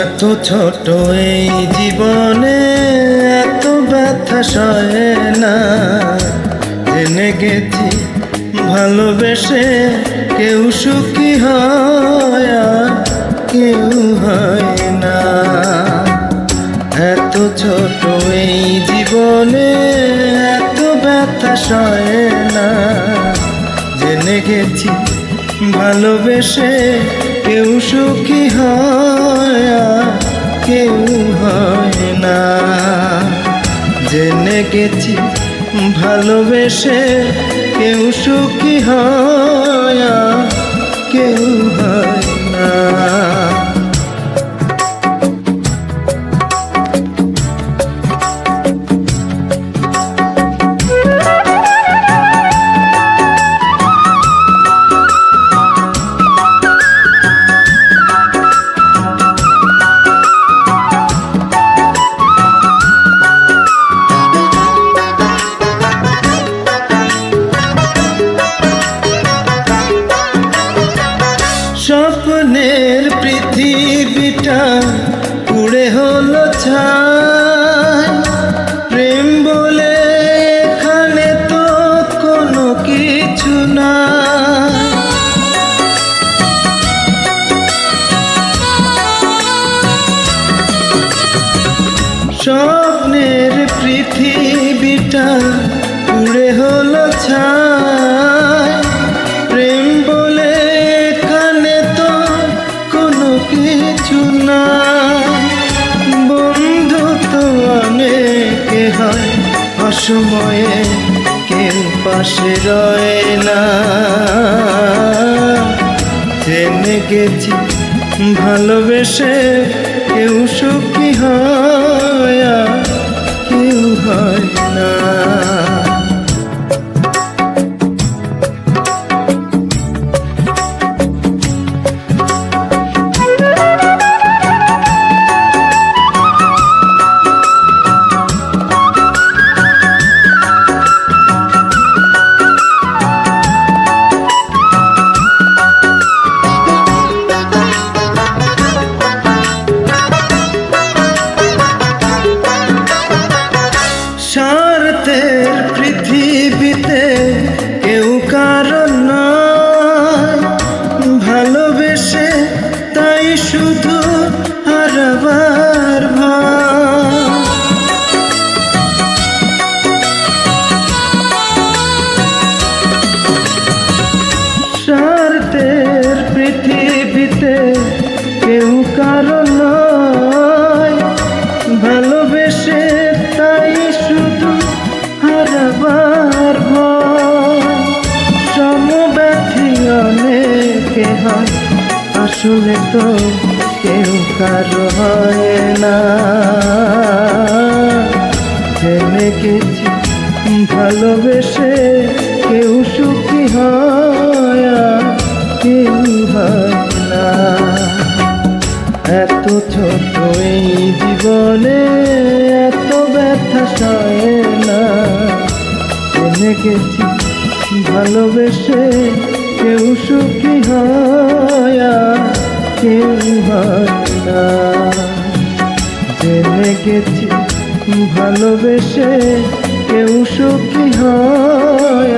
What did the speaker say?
এত ছোট এই জীবনে এত ব্যথা সয় না, জেনে গেছি ভালোবেসে কেউ সুখী হয় আর কেউ হয় না। এত ছোট এই জীবনে এত ব্যথা সয় না, জেনে গেছি ভালোবেসে কেউ সুখী হয় আর কেউ হয় না। জেনে গেছি ভালোবেসে কেউ সুখী হয় আর কেউ হয় না। স্বপ্নের পৃথিবীটা পুড়ে হলো ছাই, প্রেম বলে এখানে তো কোনো কিছু না। স্বপ্নের পৃথিবীটা পুড়ে হলো ছাই, প্রেম বলে এখানে তো কোনো কিছু না। বন্ধু তো অনেকে হয়, অসময়ে কেউ পাশে রয় না। জেনে গেছি ভালোবেসে কেউ সুখী হয় আর কেউ হয় না। স্বার্থের পৃথিবীতে কেউ কারণ নয়, ভালোবেসে তাই শুধু হারাবার ভয়। স্বার্থের পৃথিবীতে কেউ কারণ নয়, ভালোবেসে তাই শুধু হারাবার ভয়। সমব্যথী অনেকে হয়, আসলে তো কেউ কারো হয় না। জেনে গেছি ভালোবেসে কেউ সুখী হয় আর কেউ হয় না। এত ছোট এই জীবনে এত ব্যথা সয় না, জেনে গেছি ভালোবেসে কেউ সুখী হয় আর কেউ হয় না। জেনে গেছি ভালোবেসে কেউ সুখী হয়